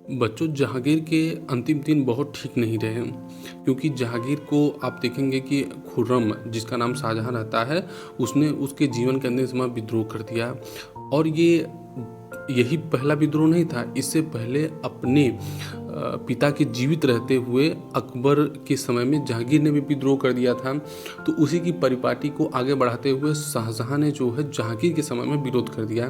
बच्चों, जहांगीर के अंतिम दिन बहुत ठीक नहीं रहे, क्योंकि जहांगीर को आप देखेंगे कि खुर्रम, जिसका नाम शाहजहां रहता है, उसने उसके जीवन के अंतिम समय विद्रोह कर दिया। और यही पहला विद्रोह नहीं था। इससे पहले अपने पिता के जीवित रहते हुए अकबर के समय में जहांगीर ने भी विद्रोह कर दिया था। तो उसी की परिपाटी को आगे बढ़ाते हुए शाहजहां ने जो है जहांगीर के समय में विरोध कर दिया।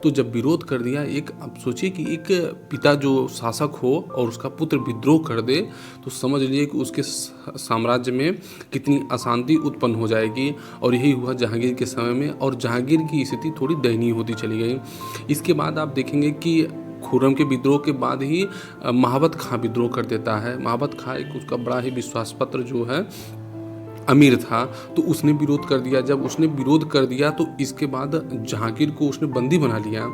तो जब विरोध कर दिया, अब सोचिए कि एक पिता जो शासक हो और उसका पुत्र विद्रोह कर दे, तो समझ लीजिए कि उसके साम्राज्य में कितनी अशांति उत्पन्न हो जाएगी। और यही हुआ जहांगीर के समय में, और जहांगीर की स्थिति थोड़ी दयनीय होती चली गई। इसके बाद आप देखेंगे कि खुर्रम के विद्रोह के बाद ही महाबत खां विद्रोह कर देता है। महाबत खां एक उसका बड़ा ही विश्वास पत्र जो है अमीर था, तो उसने विरोध कर दिया। जब उसने विरोध कर दिया तो इसके बाद जहांगीर को उसने बंदी बना लिया,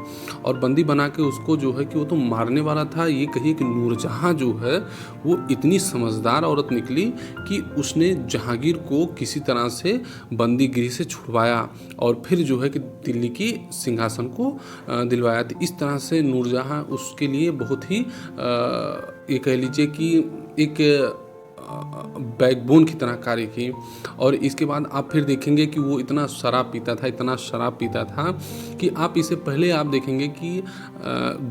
और बंदी बना के उसको जो है कि वो तो मारने वाला था। ये कहिए कि नूरजहां जो है वो इतनी समझदार औरत निकली कि उसने जहांगीर को किसी तरह से बंदीगिरी से छुड़वाया और फिर जो है कि दिल्ली की सिंहासन को दिलवाया। तो इस तरह से नूरजहां उसके लिए बहुत ही ये कह लीजिए कि एक बैकबोन की तरह कार्य की। और इसके बाद आप फिर देखेंगे कि वो इतना शराब पीता था कि आप इससे पहले आप देखेंगे कि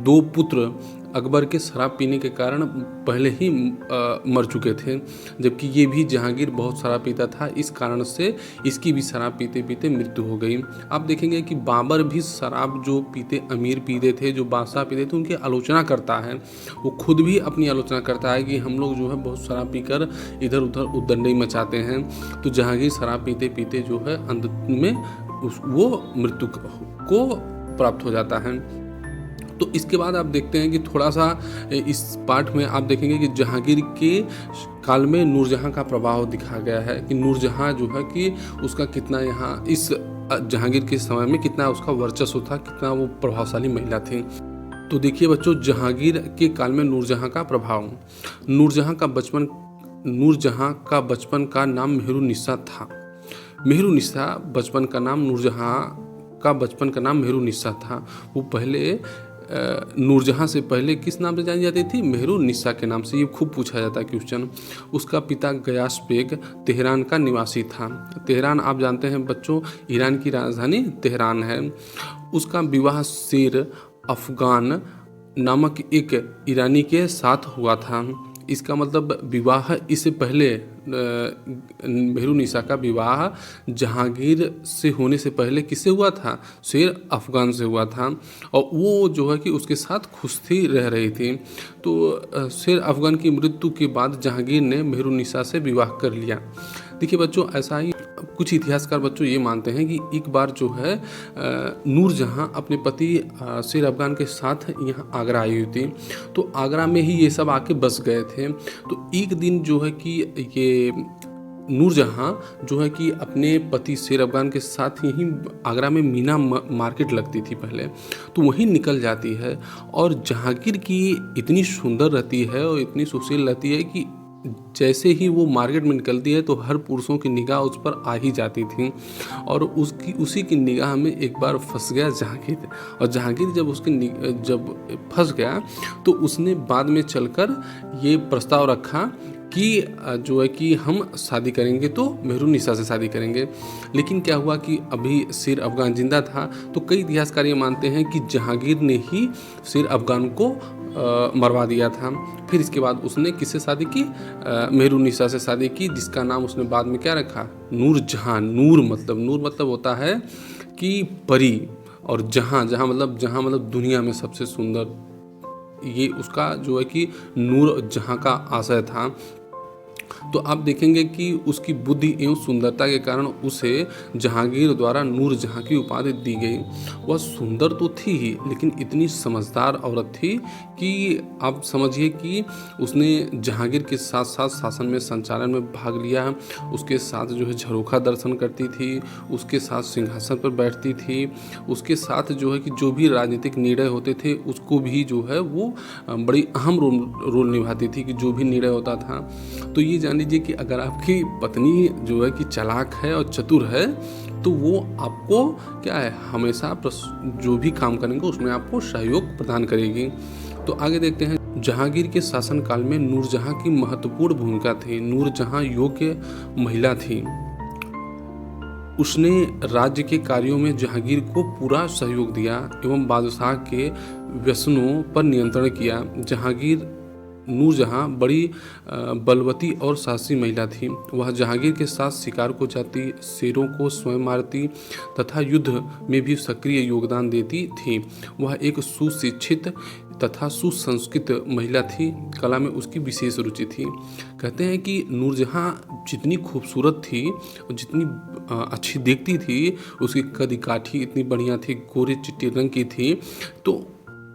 दो पुत्र अकबर के शराब पीने के कारण पहले ही मर चुके थे, जबकि ये भी जहांगीर बहुत शराब पीता था। इस कारण से इसकी भी शराब पीते पीते मृत्यु हो गई। आप देखेंगे कि बाबर भी शराब जो पीते अमीर पीते थे, जो बादशाह पीते थे, उनकी आलोचना करता है। वो खुद भी अपनी आलोचना करता है कि हम लोग जो है बहुत शराब पीकर इधर उधर उद्दंडई मचाते हैं। तो जहांगीर शराब पीते पीते जो है अंत में वो मृत्यु को प्राप्त हो जाता है। तो इसके बाद आप देखते हैं कि थोड़ा सा इस पार्ट में आप देखेंगे कि जहांगीर के काल में नूरजहां का प्रभाव दिखा गया है कि नूरजहां जो है कि उसका कितना यहाँ इस जहांगीर के समय में कितना उसका वर्चस्व था, कितना वो प्रभावशाली महिला थी। तो देखिए बच्चों, जहांगीर के काल में नूरजहां का प्रभाव। नूरजहां का बचपन का नाम मेहरुन्निसा था। मेहरुन्निसा बचपन का नाम नूरजहां का बचपन का नाम मेहरुन्निसा था। वो पहले नूरजहां से पहले किस नाम से जानी जाती थी? मेहरुन्निसा के नाम से। ये खूब पूछा जाता है क्वेश्चन। उसका पिता गयास बेग तेहरान का निवासी था। तेहरान आप जानते हैं बच्चों, ईरान की राजधानी तेहरान है। उसका विवाह शेर अफगान नामक एक ईरानी के साथ हुआ था। इसका मतलब विवाह इससे पहले मेहरुन्निसा का विवाह जहांगीर से होने से पहले किससे हुआ था? शेर अफगान से हुआ था, और वो जो है कि उसके साथ खुश थी, रह रही थी। तो शेर अफगान की मृत्यु के बाद जहांगीर ने मेहरुन्निसा से विवाह कर लिया। देखिए बच्चों, ऐसा ही कुछ इतिहासकार बच्चों ये मानते हैं कि एक बार जो है नूरजहां अपने पति शेर अफगान के साथ यहाँ आगरा आई हुई थी। तो आगरा में ही ये सब आके बस गए थे। तो एक दिन जो है कि ये नूरजहां जो है कि अपने पति शेर अफगान के साथ यहीं आगरा में मीना मार्केट लगती थी पहले, तो वहीं निकल जाती है। और जहांगीर की इतनी सुंदर रहती है और इतनी सुशील रहती है कि जैसे ही वो मार्केट में निकलती है तो हर पुरुषों की निगाह उस पर आ ही जाती थी। और उसी की निगाह में एक बार फंस गया जहांगीर। और जहांगीर जब फंस गया तो उसने बाद में चलकर ये प्रस्ताव रखा कि जो है कि हम शादी करेंगे तो मेहरुन्निसा से शादी करेंगे। लेकिन क्या हुआ कि अभी शेर अफगान जिंदा था। तो कई इतिहासकार ये मानते हैं कि जहांगीर ने ही शेर अफगान को मरवा दिया था। फिर इसके बाद उसने किससे शादी की? मेहरुन्निसा से शादी की, जिसका नाम उसने बाद में क्या रखा? नूरजहां। नूर मतलब होता है कि परी, और जहां मतलब दुनिया में सबसे सुंदर। ये उसका जो है कि नूरजहां का आशय था। तो आप देखेंगे कि उसकी बुद्धि एवं सुंदरता के कारण उसे जहांगीर द्वारा नूरजहां की उपाधि दी गई। वह सुंदर तो थी ही, लेकिन इतनी समझदार औरत थी कि आप समझिए कि उसने जहांगीर के साथ साथ शासन में संचालन में भाग लिया। उसके साथ जो है झरोखा दर्शन करती थी, उसके साथ सिंहासन पर बैठती थी, उसके साथ जो है कि जो भी राजनीतिक निर्णय होते थे उसको भी जो है वो बड़ी अहम रोल निभाती थी कि जो भी निर्णय होता था। तो ये जान लीजिए कि अगर आपकी पत्नी जो है कि चालाक है और चतुर है, तो वो आपको क्या है, हमेशा जो भी काम करेंगे उसमें आपको सहयोग प्रदान करेगी। तो आगे देखते हैं, जहांगीर के शासनकाल में नूरजहां की महत्वपूर्ण भूमिका थी। नूरजहां योग्य महिला थी। उसने राज्य के कार्यों में जहांगीर को पूरा सहयोग दिया एवं बादशाह के व्यसनों पर नियंत्रण किया। जहांगीर नूरजहां बड़ी बलवती और साहसी महिला थी। वह जहांगीर के साथ शिकार को जाती, शेरों को स्वयं मारती तथा युद्ध में भी सक्रिय योगदान देती थी। वह एक सुशिक्षित तथा सुसंस्कृत महिला थी। कला में उसकी विशेष रुचि थी। कहते हैं कि नूरजहां जितनी खूबसूरत थी और जितनी अच्छी दिखती थी, उसकी कद काठी इतनी बढ़िया थी, गोरे चिट्टे रंग की थी, तो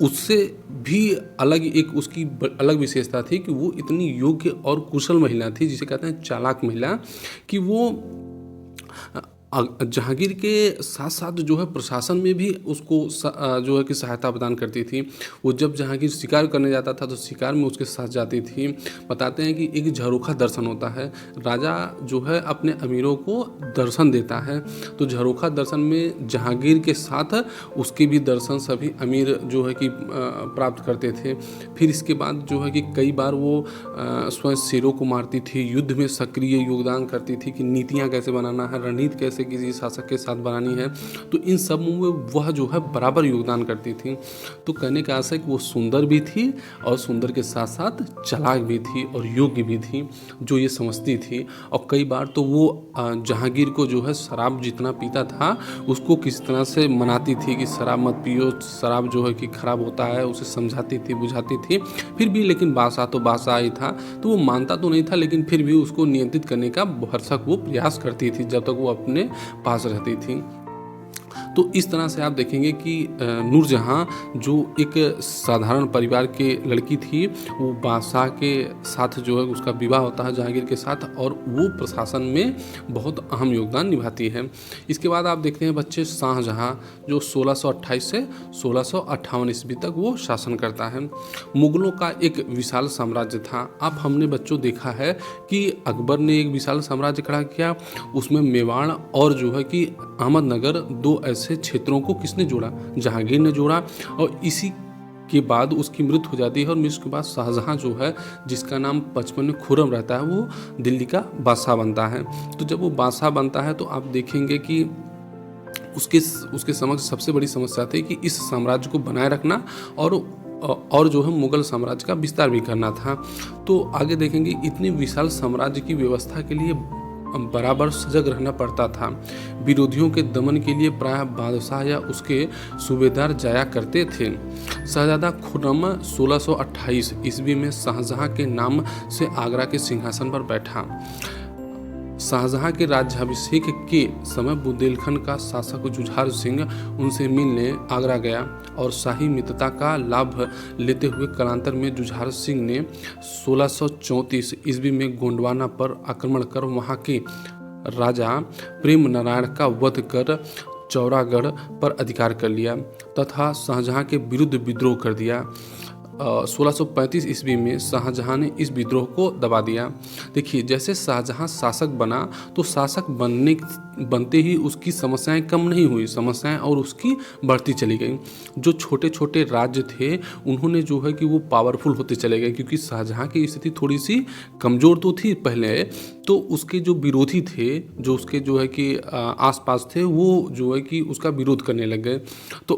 उससे भी अलग एक उसकी अलग विशेषता थी कि वो इतनी योग्य और कुशल महिला थी, जिसे कहते हैं चालाक महिला, कि वो जहांगीर के साथ साथ जो है प्रशासन में भी उसको जो है कि सहायता प्रदान करती थी। वो जब जहांगीर शिकार करने जाता था तो शिकार में उसके साथ जाती थी। बताते हैं कि एक झरोखा दर्शन होता है, राजा जो है अपने अमीरों को दर्शन देता है, तो झरोखा दर्शन में जहांगीर के साथ उसके भी दर्शन सभी अमीर जो है कि प्राप्त करते थे। फिर इसके बाद जो है कि कई बार वो स्वयं शेरों को मारती थी, युद्ध में सक्रिय योगदान करती थी कि नीतियाँ कैसे बनाना है, रणनीति कैसे किसी शासक के साथ बनानी है, तो इन सब में वह जो है बराबर योगदान करती थी। तो कहने का आशय कि वो सुंदर भी थी और सुंदर के साथ साथ चालाक भी थी और योग्य भी थी, जो ये समझती थी। और कई बार तो वो जहांगीर को जो है शराब जितना पीता था उसको किस तरह से मनाती थी कि शराब मत पियो, शराब जो है कि खराब होता है, उसे समझाती थी, बुझाती थी। फिर भी लेकिन बादशाह तो बादशाह ही था, तो वो मानता तो नहीं था, लेकिन फिर भी उसको नियंत्रित करने का भरसक वो प्रयास करती थी जब तक वो अपने पास रहती थी। तो इस तरह से आप देखेंगे कि नूरजहां जो एक साधारण परिवार के लड़की थी, वो बादशाह के साथ जो है उसका विवाह होता है जहांगीर के साथ, और वो प्रशासन में बहुत अहम योगदान निभाती है। इसके बाद आप देखते हैं बच्चे शाहजहां, जो 1628 से 1658 ईस्वी तक वो शासन करता है। मुगलों का एक विशाल साम्राज्य था। अब हमने बच्चों देखा है कि अकबर ने एक विशाल साम्राज्य खड़ा किया, उसमें मेवाड़ और जो है कि अहमदनगर, दो ऐसे क्षेत्रों को किसने जोड़ा? जहांगीर ने जोड़ा। और इसी के बाद उसकी मृत्यु हो जाती है और मृत्यु के बाद शाहजहां जो है, जिसका नाम बचपन में खुर्रम रहता है, वो दिल्ली का बादशाह बनता है। तो जब वो बादशाह बनता है तो आप देखेंगे कि उसके समक्ष सबसे बड़ी समस्या थी कि इस साम्राज्य को बनाए रखना और जो है मुगल साम्राज्य का विस्तार भी करना था। तो आगे देखेंगे इतने विशाल साम्राज्य की व्यवस्था के लिए बराबर सजग रहना पड़ता था। विरोधियों के दमन के लिए प्रायः बादशाह या उसके सूबेदार जाया करते थे। शहजादा खुर्रम 1628 ईस्वी में शाहजहां के नाम से आगरा के सिंहासन पर बैठा। शाहजहां के राज्याभिषेक के समय बुंदेलखंड का शासक जुझार सिंह उनसे मिलने आगरा गया और शाही मित्रता का लाभ लेते हुए कालांतर में जुझार सिंह ने 1634 ईस्वी में गोंडवाना पर आक्रमण कर वहां के राजा प्रेम नारायण का वध कर चौरागढ़ पर अधिकार कर लिया तथा शाहजहां के विरुद्ध विद्रोह कर दिया। 1635 ईस्वी में शाहजहां ने इस विद्रोह को दबा दिया। देखिए, जैसे शाहजहां शासक बना तो शासक बनते ही उसकी समस्याएं कम नहीं हुई, समस्याएं और उसकी बढ़ती चली गई। जो छोटे छोटे राज्य थे उन्होंने जो है कि वो पावरफुल होते चले गए, क्योंकि शाहजहां की स्थिति थोड़ी सी कमज़ोर तो थी पहले, तो उसके जो विरोधी थे, जो उसके जो है कि आसपास थे, वो जो है कि उसका विरोध करने लग गए। तो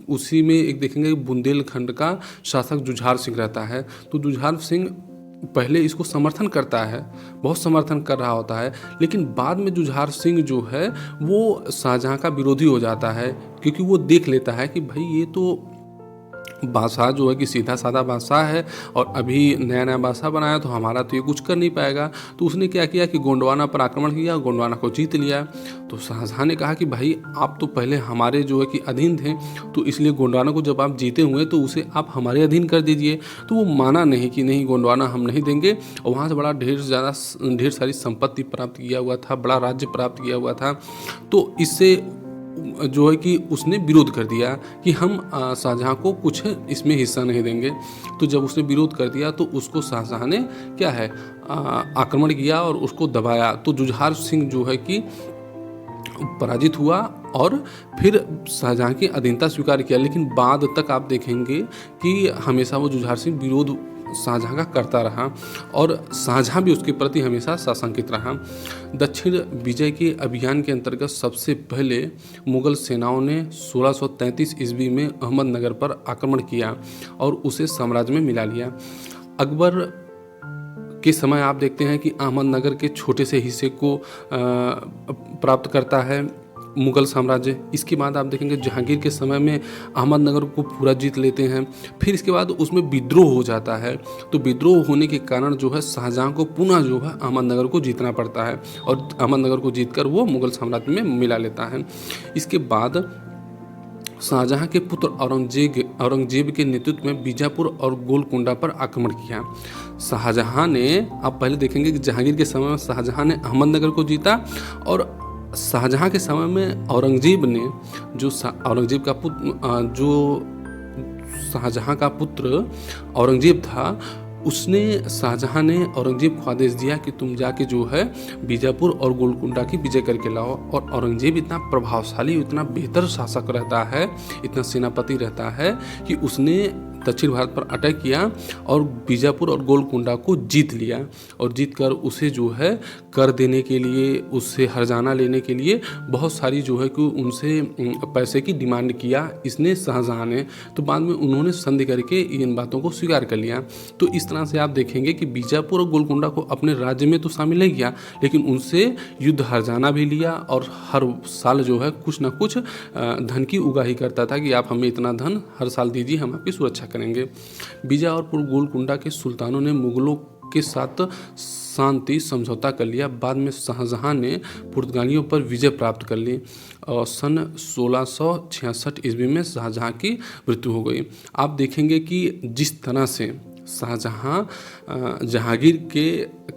उसी में एक देखेंगे बुंदेलखंड का शासक जुझार सिंह रहता है। तो जुझार सिंह पहले इसको समर्थन करता है, बहुत समर्थन कर रहा होता है, लेकिन बाद में जुझार सिंह जो है वो शाहजहां का विरोधी हो जाता है, क्योंकि वो देख लेता है कि भाई ये तो बादशाह जो है कि सीधा साधा बादशाह है और अभी नया नया बादशाह बनाया, तो हमारा तो ये कुछ कर नहीं पाएगा। तो उसने क्या किया कि गोंडवाना पर आक्रमण किया, गोंडवाना को जीत लिया। तो शाहजहां ने कहा कि भाई आप तो पहले हमारे जो है कि अधीन थे, तो इसलिए गोंडवाना को जब आप जीते हुए तो उसे आप हमारे अधीन कर दीजिए। तो वो माना नहीं कि नहीं, गोंडवाना हम नहीं देंगे। और वहाँ से बड़ा ढेर सारी संपत्ति प्राप्त किया हुआ था, बड़ा राज्य प्राप्त किया हुआ था। तो इससे जो है कि उसने विरोध कर दिया कि हम शाहजहां को कुछ इसमें हिस्सा नहीं देंगे। तो जब उसने विरोध कर दिया तो उसको शाहजहां ने क्या है आक्रमण किया और उसको दबाया। तो जुझार सिंह जो है कि पराजित हुआ और फिर शाहजहाँ की अधीनता स्वीकार किया। लेकिन बाद तक आप देखेंगे कि हमेशा वो जुझार सिंह विरोध शाहजहाँ का करता रहा और शाहजहाँ भी उसके प्रति हमेशा साशंकित रहा। दक्षिण विजय के अभियान के अंतर्गत सबसे पहले मुगल सेनाओं ने 1633 ईस्वी में अहमदनगर पर आक्रमण किया और उसे साम्राज्य में मिला लिया। अकबर के समय आप देखते हैं कि अहमदनगर के छोटे से हिस्से को प्राप्त करता है मुगल साम्राज्य। इसके बाद आप देखेंगे जहांगीर के समय में अहमदनगर को पूरा जीत लेते हैं। फिर इसके बाद उसमें विद्रोह हो जाता है, तो विद्रोह होने के कारण जो है शाहजहाँ को पुनः जो है अहमदनगर को जीतना पड़ता है और अहमदनगर को जीतकर वो मुगल साम्राज्य में मिला लेता है। इसके बाद शाहजहाँ के पुत्र औरंगजेब के नेतृत्व में बीजापुर और गोलकुंडा पर आक्रमण किया। शाहजहाँ ने, आप पहले देखेंगे कि जहांगीर के समय में शाहजहाँ ने अहमदनगर को जीता और शाहजहाँ के समय में औरंगजेब ने, जो औरंगजेब का पुत्र, जो शाहजहाँ का पुत्र औरंगजेब था, उसने, शाहजहाँ ने औरंगजेब को आदेश दिया कि तुम जाके जो है बीजापुर और गोलकुंडा की विजय करके लाओ। और औरंगजेब इतना प्रभावशाली, इतना बेहतर शासक रहता है, इतना सेनापति रहता है कि उसने दक्षिण भारत पर अटैक किया और बीजापुर और गोलकुंडा को जीत लिया और जीतकर उसे जो है कर देने के लिए, उससे हर्जाना लेने के लिए बहुत सारी जो है कि उनसे पैसे की डिमांड किया इसने, शाहजहाँ ने। तो बाद में उन्होंने संधि करके इन बातों को स्वीकार कर लिया। तो इस तरह से आप देखेंगे कि बीजापुर और गोलकुंडा को अपने राज्य में तो शामिल नहीं किया, लेकिन उनसे युद्ध हर्जाना भी लिया और हर साल जो है कुछ ना कुछ धन की उगाही करता था कि आप हमें इतना धन हर साल दीजिए, हम आपकी सुरक्षा करेंगे। बीजापुर गोलकुंडा के सुल्तानों ने मुगलों के साथ शांति समझौता कर लिया। बाद में शाहजहाँ ने पुर्तगालियों पर विजय प्राप्त कर ली और सन 1666 ईस्वी में शाहजहाँ की मृत्यु हो गई। आप देखेंगे कि जिस तरह से शाहजहाँ जहांगीर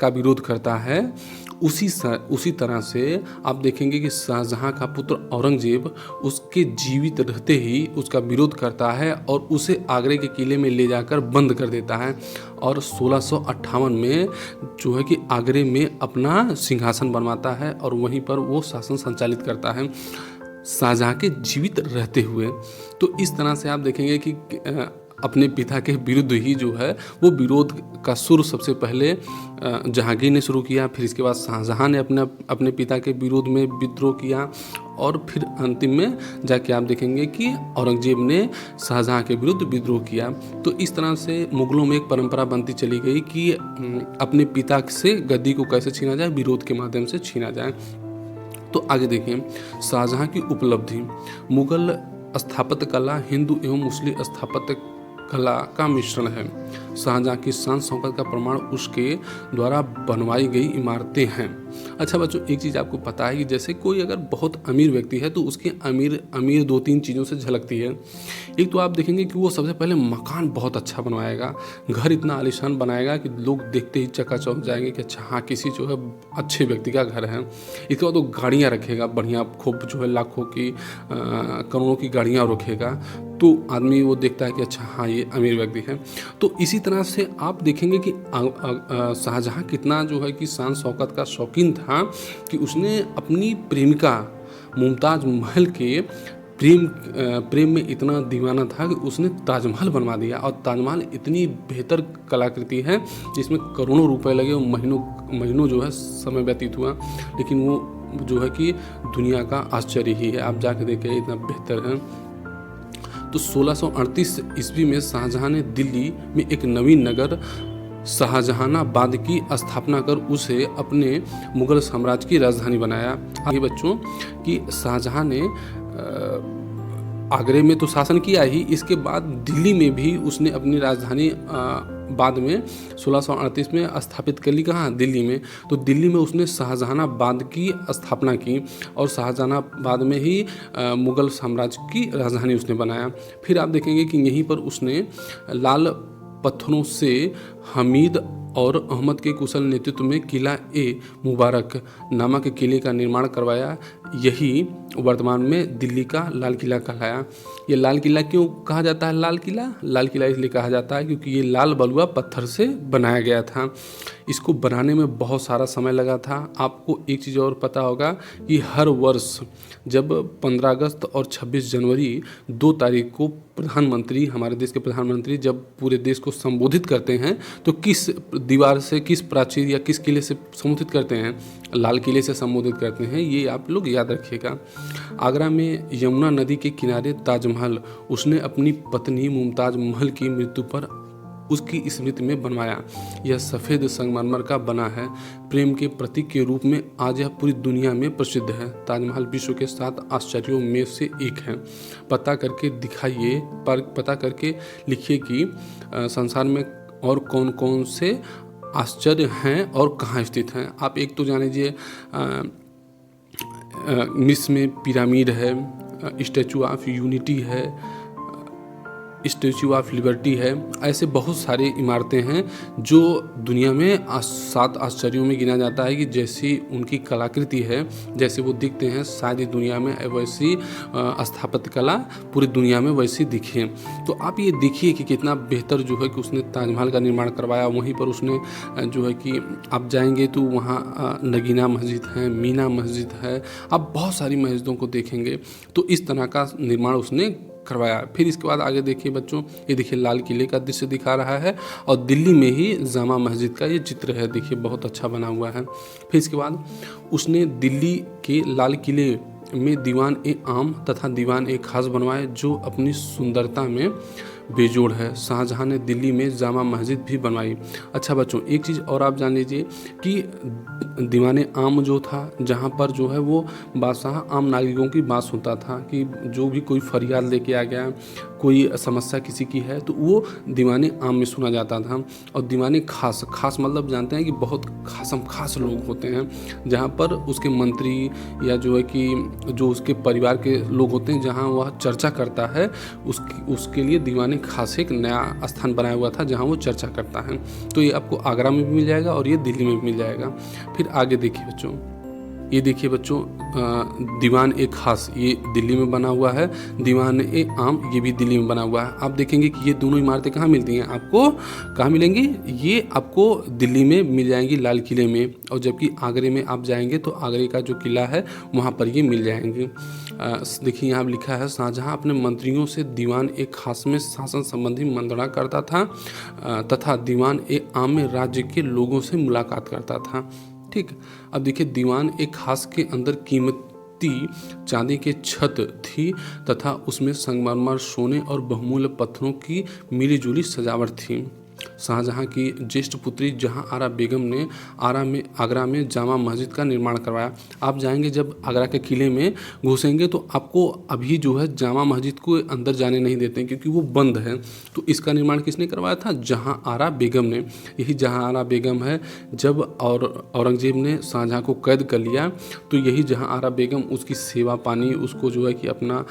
का विरोध करता है, उसी तरह से आप देखेंगे कि शाहजहाँ का पुत्र औरंगजेब उसके जीवित रहते ही उसका विरोध करता है और उसे आगरे के किले में ले जाकर बंद कर देता है और 1658 में जो है कि आगरे में अपना सिंहासन बनवाता है और वहीं पर वो शासन संचालित करता है शाहजहाँ के जीवित रहते हुए। तो इस तरह से आप देखेंगे कि अपने पिता के विरुद्ध ही जो है वो विरोध का शुरू सबसे पहले जहांगीर ने शुरू किया, फिर इसके बाद शाहजहाँ ने अपने पिता के विरोध में विद्रोह किया और फिर अंतिम में जाके आप देखेंगे कि औरंगजेब ने शाहजहाँ के विरुद्ध विद्रोह किया। तो इस तरह से मुगलों में एक परंपरा बनती चली गई कि अपने पिता से गद्दी को कैसे छीना जाए, विरोध के माध्यम से छीना जाए। तो आगे देखिए शाहजहाँ की उपलब्धि। मुगल स्थापत्य कला हिंदू एवं मुस्लिम स्थापत्य कला का मिश्रण है। शाहजहाँ की शान शौकत का प्रमाण उसके द्वारा बनवाई गई इमारतें हैं। अच्छा बच्चों, एक चीज़ आपको पता है कि जैसे कोई अगर बहुत अमीर व्यक्ति है तो उसकी अमीर 2-3 चीज़ों से झलकती है। एक तो आप देखेंगे कि वो सबसे पहले मकान बहुत अच्छा बनवाएगा, घर इतना आलीशान बनाएगा कि लोग देखते ही चकाचौंध जाएंगे कि अच्छा हाँ किसी जो है अच्छे व्यक्ति का घर है। इसके बाद वो गाड़ियाँ रखेगा बढ़िया, खूब जो है लाखों की करोड़ों की गाड़ियाँ रखेगा, तो आदमी वो देखता है कि अच्छा हाँ ये अमीर व्यक्ति है। तो इसी तरह से आप देखेंगे कि शाहजहाँ कितना जो है कि शान शौकत का शौकीन था कि उसने अपनी प्रेमिका मुमताज़ महल के प्रेम में इतना दीवाना था कि उसने ताजमहल बनवा दिया। और ताजमहल इतनी बेहतर कलाकृति है जिसमें करोड़ों रुपए लगे और महीनों जो है समय व्यतीत हुआ, लेकिन वो जो है कि दुनिया का आश्चर्य ही है। आप जाके देखिए इतना बेहतर है। तो 1638 ईस्वी में शाहजहाँ ने दिल्ली में एक नवीन नगर शाहजहानाबाद की स्थापना कर उसे अपने मुगल साम्राज्य की राजधानी बनाया। आगे बच्चों कि शाहजहाँ ने आगरे में तो शासन किया ही, इसके बाद दिल्ली में भी उसने अपनी राजधानी बाद में 1638 में स्थापित कर ली। कहाँ? दिल्ली में। तो दिल्ली में उसने शाहजहानाबाद की स्थापना की और शाहजहानाबाद में ही मुगल साम्राज्य की राजधानी उसने बनाया। फिर आप देखेंगे कि यहीं पर उसने लाल पत्थरों से हमीद और अहमद के कुशल नेतृत्व में किला ए मुबारक नामक किले का निर्माण करवाया। यही वर्तमान में दिल्ली का लाल किला कहलाया। ये लाल किला क्यों कहा जाता है लाल किला? लाल किला इसलिए कहा जाता है क्योंकि ये लाल बलुआ पत्थर से बनाया गया था। इसको बनाने में बहुत सारा समय लगा था। आपको एक चीज़ और पता होगा कि हर वर्ष जब 15 अगस्त और 26 जनवरी 2 तारीख को प्रधानमंत्री, हमारे देश के प्रधानमंत्री जब पूरे देश को संबोधित करते हैं तो किस दीवार से, किस प्राचीर या किस किले से संबोधित करते हैं? लाल किले से संबोधित करते हैं। ये आप लोग याद रखिएगा। आगरा में यमुना नदी के किनारे ताजमहल उसने अपनी पत्नी मुमताज़ महल की मृत्यु पर उसकी स्मृति में बनवाया। यह सफ़ेद संगमरमर का बना है। प्रेम के प्रतीक के रूप में आज यह पूरी दुनिया में प्रसिद्ध है। ताजमहल विश्व के 7 आश्चर्यों में से एक है। पता करके दिखाइए, पर पता करके लिखिए कि संसार में और कौन कौन से आश्चर्य हैं और कहाँ स्थित हैं। आप एक तो जान लीजिए मिस्र में पिरामिड है, स्टैचू ऑफ यूनिटी है, स्टैचू ऑफ लिबर्टी है। ऐसे बहुत सारे इमारतें हैं जो दुनिया में 7 आश्चर्यों में गिना जाता है कि जैसी उनकी कलाकृति है, जैसे वो दिखते हैं, शायद ही दुनिया में वैसी स्थापत्य कला पूरी दुनिया में वैसी दिखे। तो आप ये देखिए कि कितना बेहतर जो है कि उसने ताजमहल का निर्माण करवाया। वहीं पर उसने जो है कि आप जाएंगे तो वहाँ नगीना मस्जिद है, मीना मस्जिद है, आप बहुत सारी मस्जिदों को देखेंगे। तो इस तरह का निर्माण उसने करवाया। फिर इसके बाद आगे देखिए बच्चों, ये देखिए लाल किले का दृश्य दिखा रहा है और दिल्ली में ही जामा मस्जिद का ये चित्र है, देखिए बहुत अच्छा बना हुआ है। फिर इसके बाद उसने दिल्ली के लाल किले में दीवान ए आम तथा दीवान ए खास बनवाए जो अपनी सुंदरता में बेजोड़ है। शाहजहां ने दिल्ली में जामा मस्जिद भी बनवाई। अच्छा बच्चों, एक चीज़ और आप जान लीजिए कि दीवाने आम जो था, जहाँ पर जो है वो बादशाह आम नागरिकों की बात सुनता था कि जो भी कोई फरियाद लेके आ गया, कोई समस्या किसी की है तो वो दीवाने आम में सुना जाता था। और दीवाने खास, खास मतलब जानते हैं कि बहुत खासम खास लोग होते हैं, जहाँ पर उसके मंत्री या जो है कि जो उसके परिवार के लोग होते हैं, जहाँ वह चर्चा करता है, उसके लिए दीवाने खास एक नया स्थान बनाया हुआ था जहाँ वो चर्चा करता है। तो ये आपको आगरा में भी मिल जाएगा और ये दिल्ली में भी मिल जाएगा। फिर आगे देखिए बच्चों, ये देखिए बच्चों दीवान ए खास ये दिल्ली में बना हुआ है, दीवान ए आम ये भी दिल्ली में बना हुआ है। आप देखेंगे कि ये दोनों इमारतें कहाँ मिलती हैं, आपको कहाँ मिलेंगी? ये आपको दिल्ली में मिल जाएंगी लाल किले में, और जबकि आगरे में आप जाएंगे तो आगरे का जो किला है वहाँ पर ये मिल जाएंगी। देखिए यहाँ लिखा है, शाहजहां अपने मंत्रियों से दीवान ए खास में शासन संबंधी मंत्रणा करता था तथा दीवान ए आम में राज्य के लोगों से मुलाकात करता था। ठीक, अब देखिए दीवान एक खास के अंदर कीमती चांदी के छत थी तथा उसमें संगमरमर, सोने और बहुमूल्य पत्थरों की मिली-जुली सजावट थी। शाहजहां की ज्येष्ठ पुत्री जहां आरा बेगम ने आगरा में जामा मस्जिद का निर्माण करवाया। आप जाएंगे जब आगरा के किले में घुसेंगे तो आपको अभी जो है जामा मस्जिद को अंदर जाने नहीं देते हैं क्योंकि वो बंद है। तो इसका निर्माण किसने करवाया था? जहां आरा बेगम ने। यही जहां आरा बेगम है, जब और औरंगजेब ने शाहजहां को कैद कर लिया तो यही जहां आरा बेगम उसकी सेवा पानी, उसको जो है कि अपना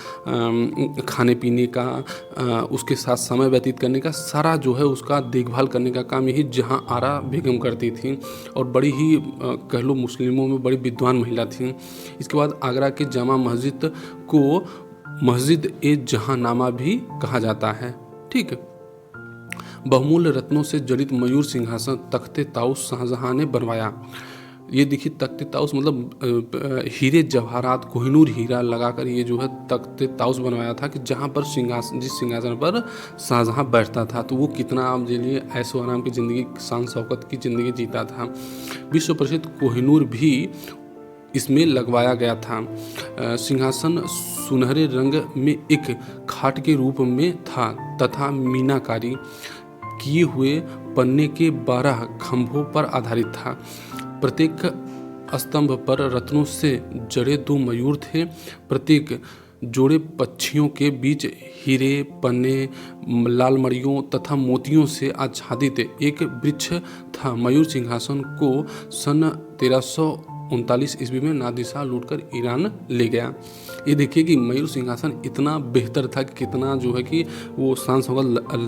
खाने पीने का, उसके साथ समय व्यतीत करने का सारा जो है उसका देखभाल करने का काम यही जहां आरा बेगम करती थी और बड़ी ही कह लो मुस्लिमों में बड़ी विद्वान महिला थी। इसके बाद आगरा के जामा मस्जिद को मस्जिद ए जहांनामा भी कहा जाता है। ठीक, बहुमूल्य रत्नों से जड़ित मयूर सिंहासन तख्ते ताउस शाहजहां ने बनवाया। ये देखिए तख्ते ताउस मतलब हीरे जवाहरात कोहिनूर हीरा लगाकर ये जो है तख्ते ताउस बनवाया था कि जहाँ पर जिस सिंहासन पर शाहजहां बैठता था तो वो कितना आप लिए ऐशो आराम की ज़िंदगी, शान शौकत की ज़िंदगी जीता था। विश्व प्रसिद्ध कोहिनूर भी इसमें लगवाया गया था। सिंहासन सुनहरे रंग में एक खाट के रूप में था तथा मीनाकारी किए हुए पन्ने के 12 खंभों पर आधारित था। प्रत्येक स्तंभ पर रत्नों से जड़े 2 मयूर थे। प्रत्येक जोड़े पक्षियों के बीच हीरे, पन्ने, लाल मणियों तथा मोतियों से आच्छादित एक वृक्ष था। मयूर सिंहासन को सन 1739 ईस्वी में नादिर शाह लूटकर ईरान ले गया। ये देखिए कि मयूर सिंहासन इतना बेहतर था कि कितना जो है कि वो सांस होगा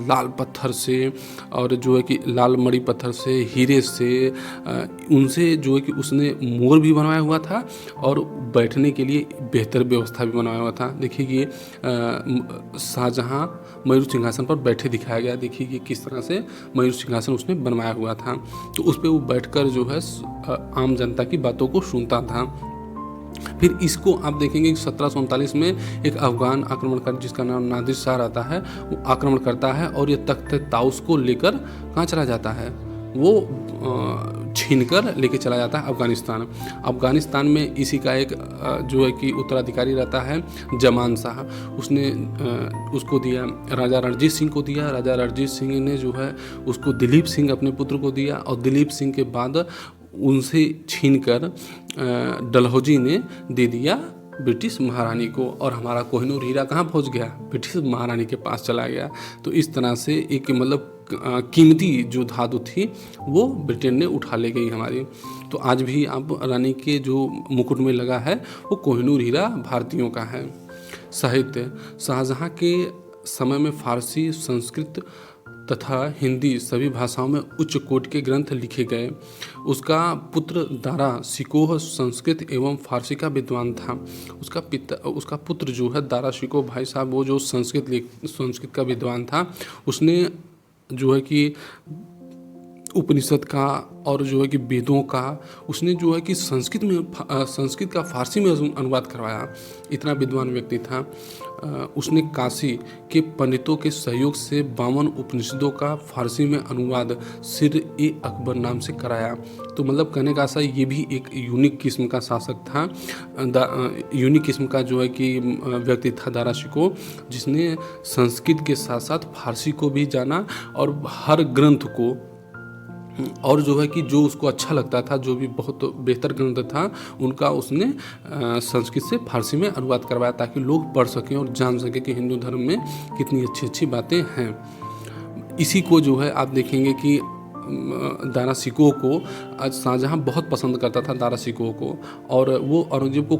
लाल पत्थर से और जो है कि लाल मणि पत्थर से, हीरे से, उनसे जो है कि उसने मोर भी बनवाया हुआ था और बैठने के लिए बेहतर व्यवस्था भी बनवाया हुआ था। देखिए कि शाहजहाँ मयूर सिंहासन पर बैठे दिखाया गया। देखिए कि किस तरह से मयूर सिंहासन उसने बनवाया हुआ था, तो उस पर वो बैठकर जो है आम जनता की बातों को सुनता था। फिर इसको आप देखेंगे कि 1739 में एक अफगान आक्रमणकारी जिसका नाम नादिर शाह रहता है, वो आक्रमण करता है और ये तख्त ताउस को लेकर कहाँ चला जाता है, वो छीन कर लेके चला जाता है अफ़गानिस्तान। अफ़गानिस्तान में इसी का एक जो है कि उत्तराधिकारी रहता है जमान शाह, उसने उसको दिया, राजा रणजीत सिंह को दिया। राजा रणजीत सिंह ने जो है उसको दिलीप सिंह अपने पुत्र को दिया और दिलीप सिंह के बाद उनसे छीनकर डलहौजी ने दे दिया ब्रिटिश महारानी को, और हमारा कोहिनूर हीरा कहाँ पहुँच गया, ब्रिटिश महारानी के पास चला गया। तो इस तरह से एक मतलब कीमती जो धातु थी वो ब्रिटेन ने उठा ले गई हमारी। तो आज भी आप रानी के जो मुकुट में लगा है वो कोहिनूर हीरा भारतीयों का है। साहित्य, शाहजहाँ के समय में फारसी, संस्कृत तथा हिंदी सभी भाषाओं में उच्च कोटि के ग्रंथ लिखे गए। उसका पुत्र दारा शिकोह संस्कृत एवं फारसी का विद्वान था। उसका पुत्र जो है दारा शिकोह भाई साहब, वो जो संस्कृत का विद्वान था, उसने जो है कि उपनिषद का और जो है कि वेदों का उसने जो है कि संस्कृत का फारसी में अनुवाद करवाया। इतना विद्वान व्यक्ति था। उसने काशी के पंडितों के सहयोग से 52 उपनिषदों का फारसी में अनुवाद सिर-ए-अकबर नाम से कराया। तो मतलब कहने का ऐसा, ये भी एक यूनिक किस्म का शासक था, यूनिक किस्म का जो है कि व्यक्ति था दारा शिकोह, जिसने संस्कृत के साथ साथ फारसी को भी जाना और हर ग्रंथ को, और जो है कि जो उसको अच्छा लगता था, जो भी बहुत बेहतर ग्रंथ था उनका उसने संस्कृत से फारसी में अनुवाद करवाया ताकि लोग पढ़ सकें और जान सकें कि हिंदू धर्म में कितनी अच्छी अच्छी बातें हैं। इसी को जो है आप देखेंगे कि दारा शिकोह को शाहजहाँ बहुत पसंद करता था, दारा शिकोह को, और वो औरंगजेब को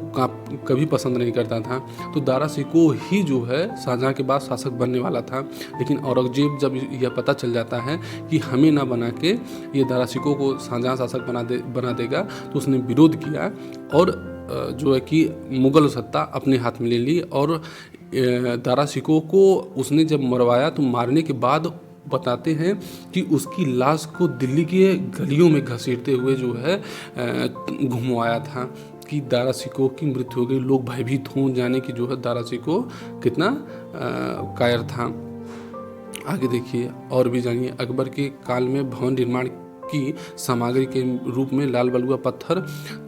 कभी पसंद नहीं करता था। तो दारा शिकोह ही जो है शाहजहाँ के बाद शासक बनने वाला था। लेकिन औरंगजेब जब यह पता चल जाता है कि हमें ना बना के ये दारा शिकोह को शाहजहाँ शासक बना देगा, तो उसने विरोध किया और जो है कि मुग़ल सत्ता अपने हाथ में ले ली। और दारा शिकोह को उसने जब मरवाया तो मारने के बाद बताते हैं कि उसकी लाश को दिल्ली के गलियों में घसीटते हुए जो है घुमवाया था कि दारा शिकोह की मृत्यु हो गई। लोग भयभीत हों जाने की जो है दारा शिकोह कितना कायर था। आगे देखिए और भी जानिए। अकबर के काल में भवन निर्माण की सामग्री के रूप में लाल बलुआ पत्थर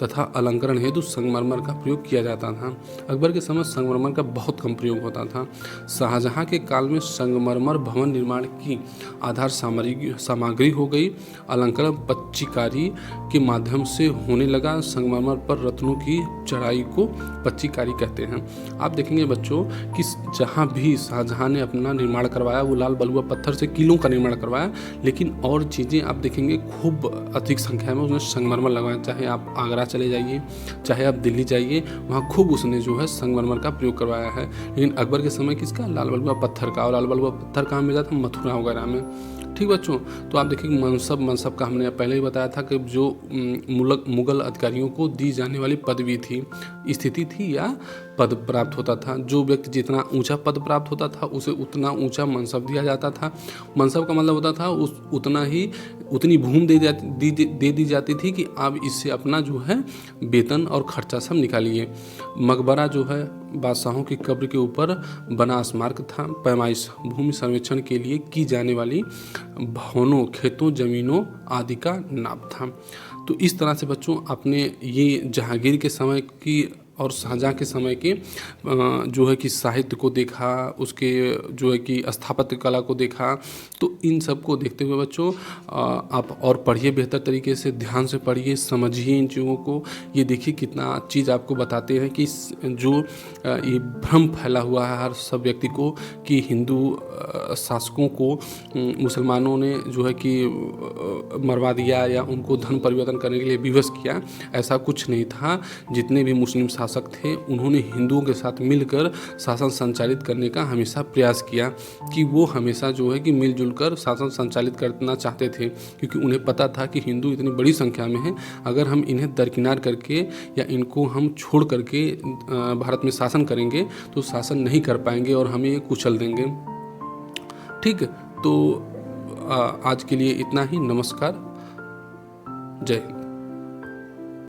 तथा अलंकरण हेतु संगमरमर का प्रयोग किया जाता था। अकबर के समय संगमरमर का बहुत कम प्रयोग होता था। शाहजहाँ के काल में संगमरमर भवन निर्माण की आधार सामग्री हो गई। अलंकरण पच्चीकारी के माध्यम से होने लगा। संगमरमर पर रत्नों की चढ़ाई को पच्चीकारी कहते हैं। आप देखेंगे बच्चों कि जहाँ भी शाहजहाँ ने अपना निर्माण करवाया वो लाल बलुआ पत्थर से किलों का निर्माण करवाया, लेकिन और चीज़ें आप देखेंगे खूब अधिक संख्या में उसने संगमरमर लगवाया। चाहे आप आगरा चले जाइए, चाहे आप दिल्ली जाइए, वहाँ खूब उसने जो है संगमरमर का प्रयोग करवाया है। लेकिन अकबर के समय किसका, लाल बलुआ पत्थर का। और लाल बलुआ पत्थर कहाँ मिला था, मथुरा वगैरह में। ठीक बच्चों, तो आप देखिए मनसब का हमने पहले ही बताया था कि जो मुग़ल अधिकारियों को दी जाने वाली पदवी थी, स्थिति थी या पद प्राप्त होता था। जो व्यक्ति जितना ऊंचा पद प्राप्त होता था उसे उतना ऊंचा मनसब दिया जाता था। मनसब का मतलब होता था उतनी भूमि दे दी जाती थी कि आप इससे अपना जो है वेतन और खर्चा सब निकालिए। मकबरा जो है बादशाहों की कब्र के ऊपर बना स्मारक था। पैमाइश भूमि सर्वेक्षण के लिए की जाने वाली भवनों, खेतों, जमीनों आदि का नाप था। तो इस तरह से बच्चों आपने ये जहांगीर के समय की और शाहजहाँ के समय के जो है कि साहित्य को देखा, उसके जो है कि स्थापत्य कला को देखा। तो इन सब को देखते हुए बच्चों आप और पढ़िए, बेहतर तरीके से ध्यान से पढ़िए, समझिए इन चीज़ों को। ये देखिए कितना चीज़ आपको बताते हैं कि जो ये भ्रम फैला हुआ है हर सब व्यक्ति को कि हिंदू शासकों को मुसलमानों ने जो है कि मरवा दिया या उनको धन परिवर्तन करने के लिए विवश किया। ऐसा कुछ नहीं था। जितने भी मुस्लिम शासक थे उन्होंने हिंदुओं के साथ मिलकर शासन संचालित करने का हमेशा प्रयास किया कि वो हमेशा जो है कि मिलजुल कर शासन संचालित करना चाहते थे, क्योंकि उन्हें पता था कि हिंदू इतनी बड़ी संख्या में हैं, अगर हम इन्हें दरकिनार करके या इनको हम छोड़ करके भारत में शासन करेंगे तो शासन नहीं कर पाएंगे और हमें ये कुचल देंगे। ठीक, तो आज के लिए इतना ही। नमस्कार, जय हिंद।